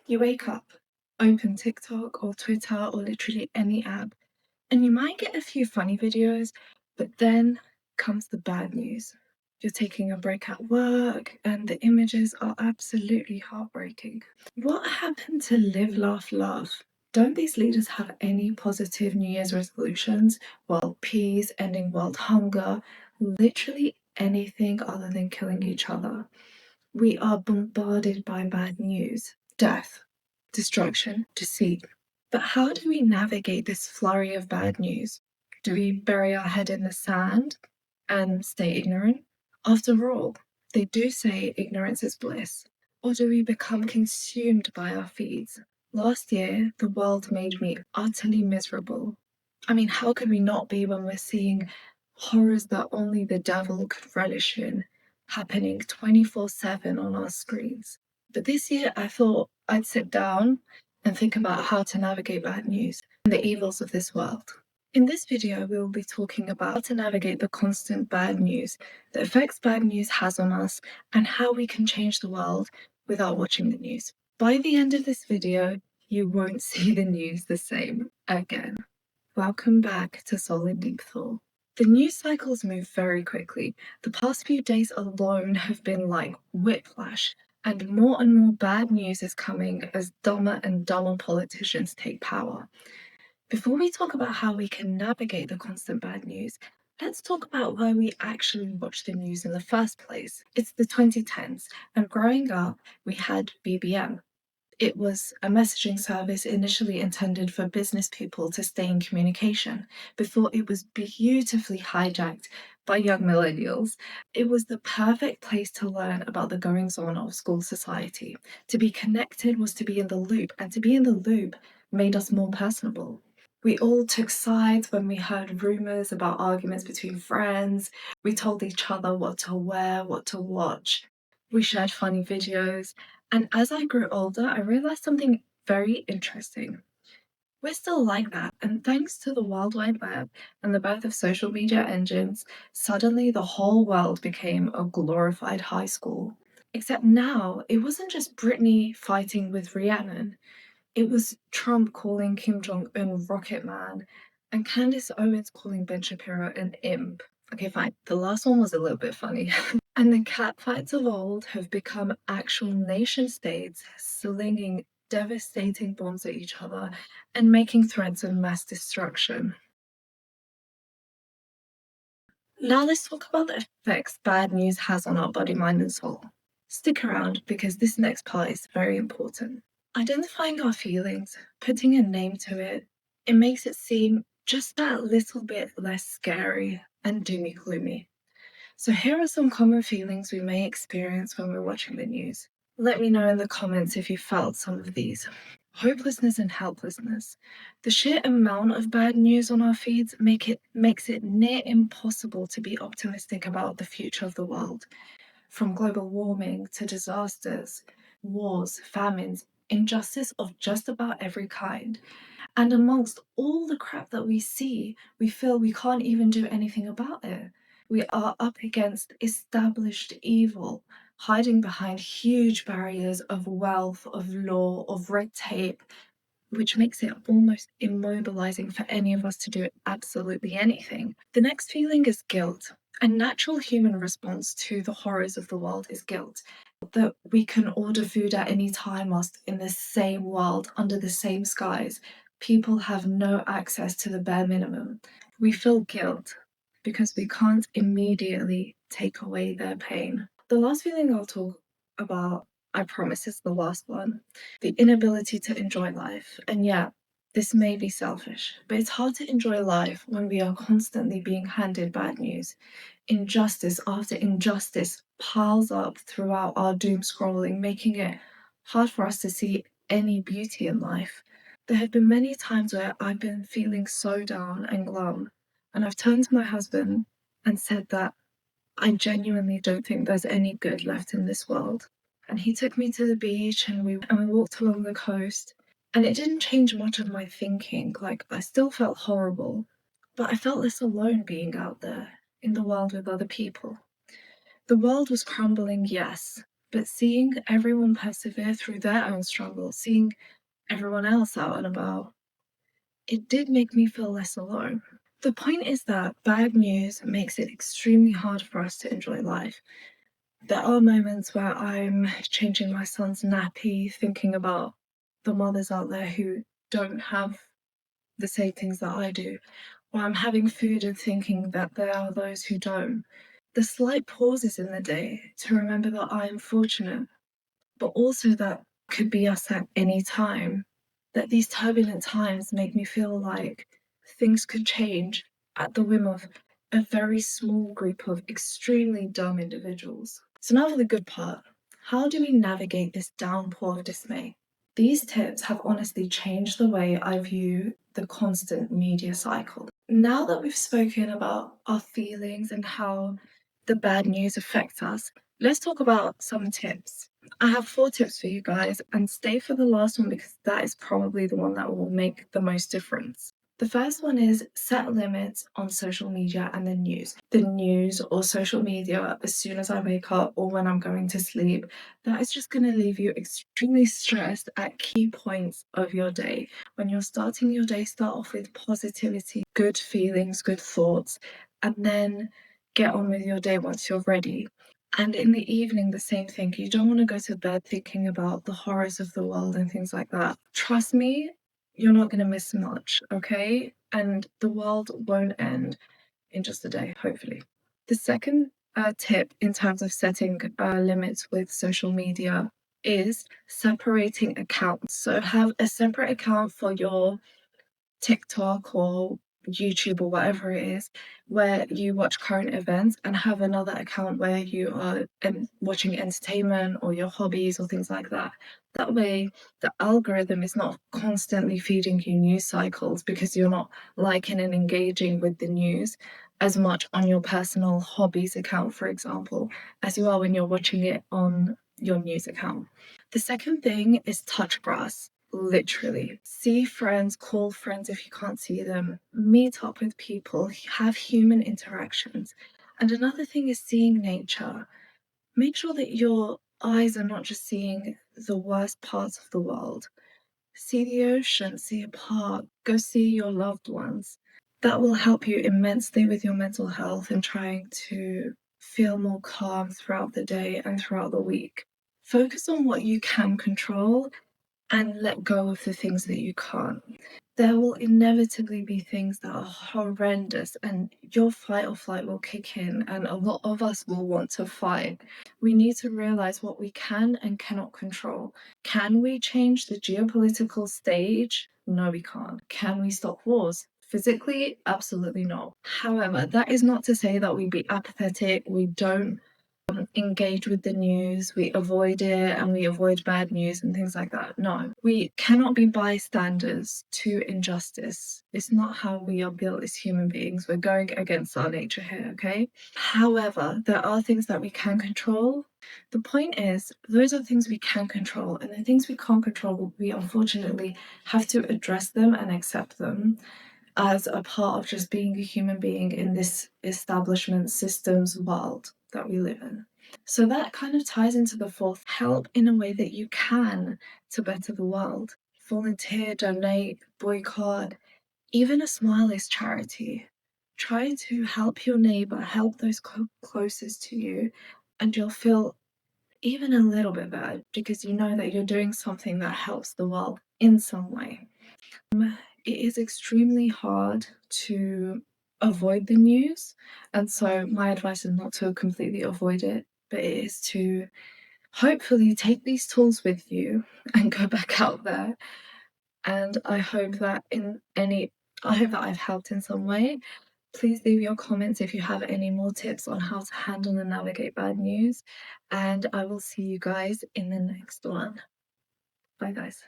You wake up, open TikTok or Twitter or literally any app, and you might get a few funny videos, but then comes the bad news. You're taking a break at work, and the images are absolutely heartbreaking. What happened to live, laugh, love? Don't these leaders have any positive New Year's resolutions? World peace, ending world hunger, literally anything other than killing each other. We are bombarded by bad news, death, destruction, deceit. But how do we navigate this flurry of bad news? Do we bury our head in the sand and stay ignorant? After all, they do say ignorance is bliss. Or do we become consumed by our feeds? Last year, the world made me utterly miserable. I mean, how could we not be when we're seeing horrors that only the devil could relish in happening 24/7 on our screens? But this year, I thought I'd sit down and think about how to navigate bad news and the evils of this world. In this video, we will be talking about how to navigate the constant bad news, the effects bad news has on us, and how we can change the world without watching the news. By the end of this video, you won't see the news the same again. Welcome back to Solid Deep Thought. The news cycles move very quickly. The past few days alone have been like whiplash, and more bad news is coming as dumber and dumber politicians take power. Before we talk about how we can navigate the constant bad news, let's talk about why we actually watch the news in the first place. It's the 2010s, and growing up, we had BBM. It was a messaging service initially intended for business people to stay in communication before it was beautifully hijacked by young millennials. It was the perfect place to learn about the goings on of school society. To be connected was to be in the loop, and to be in the loop made us more personable. We all took sides when we heard rumors about arguments between friends. We told each other what to wear, what to watch. We shared funny videos. And as I grew older, I realized something very interesting. We're still like that, and thanks to the World Wide Web and the birth of social media engines, suddenly the whole world became a glorified high school. Except now, it wasn't just Britney fighting with Rhiannon. It was Trump calling Kim Jong-un Rocket Man, and Candace Owens calling Ben Shapiro an imp. Okay, fine. The last one was a little bit funny. And the catfights of old have become actual nation states slinging devastating bombs at each other and making threats of mass destruction. Now let's talk about the effects bad news has on our body, mind, and soul. Stick around because this next part is very important. Identifying our feelings, putting a name to it, it makes it seem just that little bit less scary and doomy gloomy. So here are some common feelings we may experience when we're watching the news. Let me know in the comments if you felt some of these. Hopelessness and helplessness. The sheer amount of bad news on our feeds makes it near impossible to be optimistic about the future of the world. From global warming to disasters, wars, famines, injustice of just about every kind. And amongst all the crap that we see, we feel we can't even do anything about it. We are up against established evil, hiding behind huge barriers of wealth, of law, of red tape, which makes it almost immobilizing for any of us to do absolutely anything. The next feeling is guilt. A natural human response to the horrors of the world is guilt. That we can order food at any time whilst in the same world, under the same skies. People have no access to the bare minimum. We feel guilt because we can't immediately take away their pain. The last feeling I'll talk about, I promise, is the last one. The inability to enjoy life. And yeah, this may be selfish, but it's hard to enjoy life when we are constantly being handed bad news. Injustice after injustice piles up throughout our doom scrolling, making it hard for us to see any beauty in life. There have been many times where I've been feeling so down and glum, and I've turned to my husband and said that I genuinely don't think there's any good left in this world. And he took me to the beach and we walked along the coast. And it didn't change much of my thinking. Like, I still felt horrible, but I felt less alone being out there in the world with other people. The world was crumbling, yes, But seeing everyone persevere through their own struggles, seeing everyone else out and about, it did make me feel less alone. The point is that bad news makes it extremely hard for us to enjoy life. There are moments where I'm changing my son's nappy, thinking about the mothers out there who don't have the same things that I do, or I'm having food and thinking that there are those who don't. The slight pauses in the day to remember that I am fortunate, but also that could be us at any time. That these turbulent times make me feel like things could change at the whim of a very small group of extremely dumb individuals. So, now for the good part. How do we navigate this downpour of dismay? These tips have honestly changed the way I view the constant media cycle. Now that we've spoken about our feelings and how the bad news affects us, let's talk about some tips. I have 4 tips for you guys, and stay for the last one because that is probably the one that will make the most difference. The first one is set limits on social media and the news. The news or social media as soon as I wake up or when I'm going to sleep, that is just going to leave you extremely stressed at key points of your day. When you're starting your day, start off with positivity, good feelings, good thoughts, and then get on with your day once you're ready. And in the evening, the same thing. You don't want to go to bed thinking about the horrors of the world and things like that. Trust me, you're not going to miss much, okay? And the world won't end in just a day, hopefully. The second tip in terms of setting limits with social media is separating accounts. So have a separate account for your TikTok or YouTube or whatever it is, where you watch current events, and have another account where you are watching entertainment or your hobbies or things like that. That way, the algorithm is not constantly feeding you news cycles because you're not liking and engaging with the news as much on your personal hobbies account, for example, as you are when you're watching it on your news account. The second thing is touch grass. Literally. See friends, call friends if you can't see them, meet up with people, have human interactions. And another thing is seeing nature. Make sure that your eyes are not just seeing the worst parts of the world. See the ocean, see a park, go see your loved ones. That will help you immensely with your mental health and trying to feel more calm throughout the day and throughout the week. Focus on what you can control and let go of the things that you can't. There will inevitably be things that are horrendous, and your fight or flight will kick in, and a lot of us will want to fight. We need to realize what we can and cannot control. Can we change the geopolitical stage? No, we can't. Can we stop wars? Physically, absolutely not. However, that is not to say that we be apathetic, we don't engage with the news, we avoid it, and we avoid bad news and things like that. No, we cannot be bystanders to injustice. It's not how we are built as human beings. We're going against our nature here, okay? However, there are things that we can control. The point is, those are the things we can control, and the things we can't control, we unfortunately have to address them and accept them as a part of just being a human being in this establishment systems world that we live in. So that kind of ties into the fourth: help in a way that you can to better the world. Volunteer, donate, boycott, even a smile is charity. Try to help your neighbor, help those closest to you, and you'll feel even a little bit better because you know that you're doing something that helps the world in some way. It is extremely hard to avoid the news, and so my advice is not to completely avoid it, but it is to hopefully take these tools with you and go back out there. And I hope that I've helped in some way. Please leave your comments if you have any more tips on how to handle and navigate bad news, and I will see you guys in the next one. Bye guys.